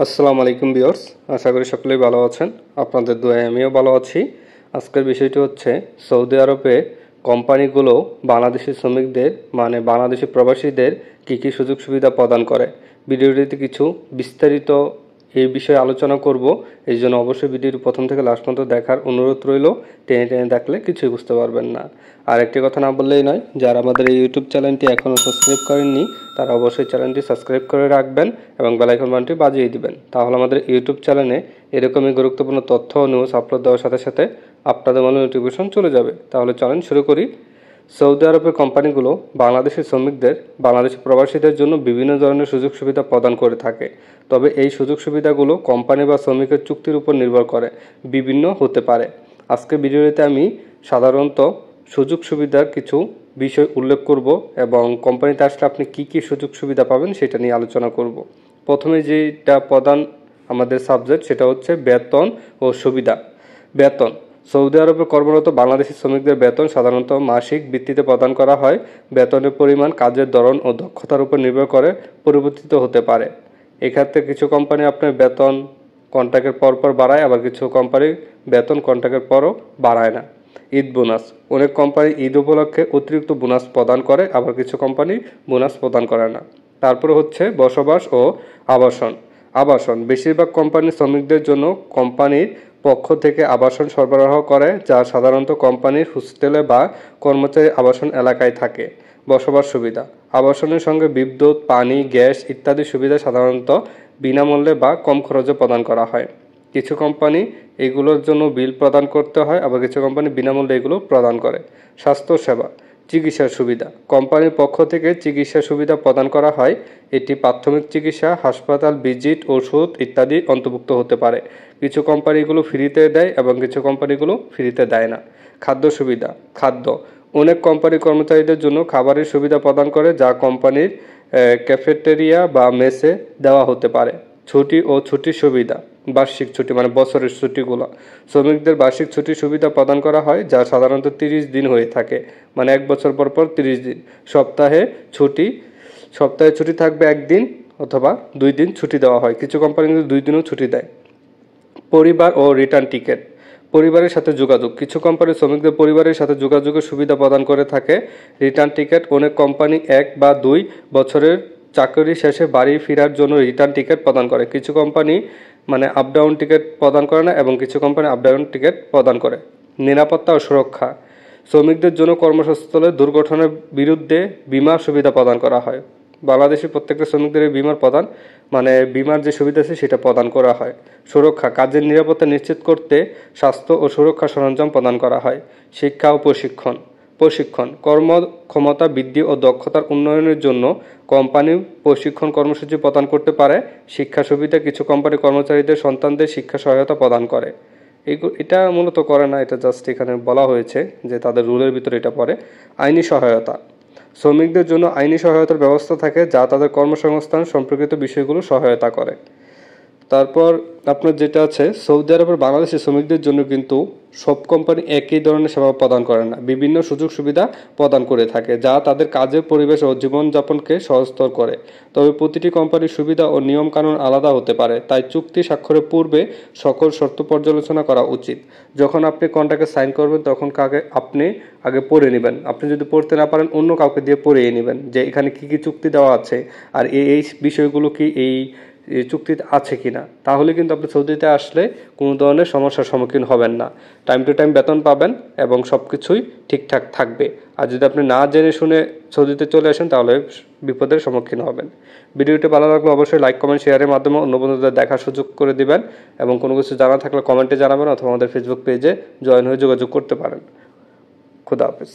আসসালামু আলাইকুম ভিউয়ার্স, আশা করি সকলেই ভালো আছেন। আপনাদের দোয়ায় আমিও ভালো আছি। আজকের বিষয়টি হচ্ছে সৌদি আরবে কোম্পানিগুলো বাংলাদেশি শ্রমিকদের বাংলাদেশি প্রবাসীদের কী কী সুযোগ সুবিধা প্রদান করে। ভিডিওটিতে কিছু বিস্তারিত এই বিষয়ে আলোচনা করব। এই জন্য অবশ্যই ভিডিওটি প্রথম থেকে লাস্ট পর্যন্ত দেখার অনুরোধ রইল। টেনে টেনে দেখলে কিছুই বুঝতে পারবেন না। আর একটি কথা না বললেই নয়, যারা আমাদের এই ইউটিউব চ্যানেলটি এখনও সাবস্ক্রাইব করেননি তারা অবশ্যই চ্যানেলটি সাবস্ক্রাইব করে রাখবেন এবং বেল আইকন বাটনটি বাজিয়ে দিবেন। তাহলে আমাদের ইউটিউব চ্যানেলে এরকমই গুরুত্বপূর্ণ তথ্য ও নিউজ আপলোড দেওয়ার সাথে সাথে আপনাদের মনে নোটিফিকেশন চলে যাবে। তাহলে চলেন শুরু করি। সৌদি আরবের কোম্পানিগুলো বাংলাদেশি শ্রমিকদের, বাংলাদেশি প্রবাসীদের জন্য বিভিন্ন ধরনের সুযোগ সুবিধা প্রদান করে থাকে। তবে এই সুযোগ সুবিধাগুলো কোম্পানি বা শ্রমিকের চুক্তির উপর নির্ভর করে বিভিন্ন হতে পারে। আজকে ভিডিওতে আমি সাধারণত সুযোগ সুবিধার কিছু বিষয় উল্লেখ করব এবং কোম্পানিতে আসলে আপনি কি কি সুযোগ সুবিধা পাবেন সেটা নিয়ে আলোচনা করব। প্রথমে যেটা প্রধান আমাদের সাবজেক্ট সেটা হচ্ছে বেতন ও সুবিধা। বেতন। সৌদি আরবে কর্মরত বাংলাদেশি শ্রমিকদের বেতন সাধারণত মাসিক ভিত্তিতে প্রদান করা হয়। বেতনের পরিমাণ কাজের ধরন ও দক্ষতার উপর নির্ভর করে পরিবর্তিত হতে পারে। এক্ষেত্রে কিছু কোম্পানি আপনার বেতন কন্ট্রাক্টের পর বাড়ায়, আবার কিছু কোম্পানি বেতন কন্ট্রাক্টের পরও বাড়ায় না। ঈদ বোনাস। অনেক কোম্পানি ঈদ উপলক্ষে অতিরিক্ত বোনাস প্রদান করে, আবার কিছু কোম্পানি বোনাস প্রদান করে না। তারপরে হচ্ছে বসবাস ও আবাসন। আবাসন। বেশিরভাগ কোম্পানি শ্রমিকদের জন্য কোম্পানির পক্ষ থেকে আবাসন সরবরাহ করে, যা সাধারণত কোম্পানির হোস্টেলে বা কর্মচারী আবাসন এলাকায় থাকে। বসবাস সুবিধা। আবাসনের সঙ্গে বিদ্যুৎ, পানি, গ্যাস ইত্যাদি সুবিধা সাধারণত বিনামূল্যে বা কম খরচে প্রদান করা হয়। কিছু কোম্পানি এগুলোর জন্য বিল প্রদান করতে হয়, আবার কিছু কোম্পানি বিনামূল্যে এগুলো প্রদান করে। স্বাস্থ্য সেবা। চিকিৎসার সুবিধা। কোম্পানির পক্ষ থেকে চিকিৎসা সুবিধা প্রদান করা হয়। এটি প্রাথমিক চিকিৎসা, হাসপাতাল ভিজিট, ওষুধ ইত্যাদি অন্তর্ভুক্ত হতে পারে। কিছু কোম্পানিগুলো ফ্রিতে দেয় এবং কিছু কোম্পানিগুলো ফ্রিতে দেয় না। খাদ্য সুবিধা। খাদ্য। অনেক কোম্পানি কর্মচারীদের জন্য খাবারের সুবিধা প্রদান করে, যা কোম্পানির ক্যাফেটেরিয়া বা মেসে দেওয়া হতে পারে। ছুটি ও ছুটির সুবিধা। বার্ষিক ছুটি বছরের ছুটিগুলো। শ্রমিকদের বার্ষিক ছুটির সুবিধা প্রদান করা হয়, যা সাধারণত 30 দিন হয়ে থাকে, 1 বছর পর 30 দিন। সপ্তাহে ছুটি থাকবে 1 দিন অথবা 2 দিন ছুটি দেওয়া হয়। কিছু কোম্পানি কিন্তু 2 দিনও ছুটি দেয়। পরিবার ও রিটার্ন টিকিট। পরিবারের সাথে যোগাযোগ। কিছু কোম্পানি শ্রমিকদের পরিবারের সাথে যোগাযোগের সুবিধা প্রদান করে থাকে। Return ticket. অনেক কোম্পানি 1 বা 2 বছরের চাকরি শেষে বাড়ি ফেরার জন্য রিটার্ন টিকিট প্রদান করে। কিছু কোম্পানি আপ ডাউন টিকিট প্রদান করে না এবং কিছু কোম্পানি আপ ডাউন টিকিট প্রদান করে। নিরাপত্তা ও সুরক্ষা। শ্রমিকদের জন্য কর্মস্থলে দুর্ঘটনার বিরুদ্ধে বীমা সুবিধা প্রদান করা হয়। বাংলাদেশি প্রত্যেকটা শ্রমিকদের এই বীমার যে সুবিধা আছে সেটা প্রদান করা হয়। সুরক্ষা। কাজের নিরাপত্তা নিশ্চিত করতে স্বাস্থ্য ও সুরক্ষা সরঞ্জাম প্রদান করা হয়। শিক্ষা ও প্রশিক্ষণ। কর্মক্ষমতা বৃদ্ধি ও দক্ষতার উন্নয়নের জন্য কোম্পানি প্রশিক্ষণ কর্মসূচি প্রদান করতে পারে। শিক্ষা সুবিধা। কিছু কোম্পানি কর্মচারীদের সন্তানদের শিক্ষা সহায়তা প্রদান করে। এটা মূলত করে না, এটা জাস্ট এখানে বলা হয়েছে যে তাদের রুলের ভিতরে এটা পড়ে। আইনি সহায়তা। শ্রমিকদের জন্য আইনি সহায়তার ব্যবস্থা থাকে, যা তাদের কর্মসংস্থান সম্পর্কিত বিষয়গুলো সহায়তা করে। তারপর আপনার যেটা আছে, সৌদি আরবের বাংলাদেশি শ্রমিকদের জন্য কিন্তু সব কোম্পানি একই ধরনের সেবা প্রদান করে না, বিভিন্ন সুযোগ সুবিধা প্রদান করে থাকে, যা তাদের কাজের পরিবেশ ও জীবনযাপনকে সহজতর করে। তবে প্রতিটি কোম্পানির সুবিধা ও নিয়মকানুন আলাদা হতে পারে, তাই চুক্তি স্বাক্ষরের পূর্বে সকল শর্ত পর্যালোচনা করা উচিত। যখন আপনি কন্ট্রাক্টে সাইন করবেন তখন আপনি আগে পড়ে নেবেন। আপনি যদি পড়তে না পারেন অন্য কাউকে দিয়ে পড়িয়ে নেবেন যে এখানে কি কি চুক্তি দেওয়া আছে আর এই বিষয়গুলো কি এই চুক্তিতে আছে কিনা। তাহলে কিন্তু আপনি সৌদিতে আসলে কোনো ধরনের সমস্যার সম্মুখীন হবেন না। টাইম টু টাইম বেতন পাবেন এবং সব কিছুই ঠিকঠাক থাকবে। আর যদি আপনি না জেনে শুনে সৌদিতে চলে আসেন তাহলে বিপদের সম্মুখীন হবেন। ভিডিওটি ভালো লাগলে অবশ্যই লাইক, কমেন্ট, শেয়ারের মাধ্যমে অন্য বন্ধুদের দেখার সুযোগ করে দিবেন এবং কোনো কিছু জানা থাকলে কমেন্টে জানাবেন অথবা আমাদের ফেসবুক পেজে জয়েন হয়ে যোগাযোগ করতে পারেন। খুদা হাফেজ।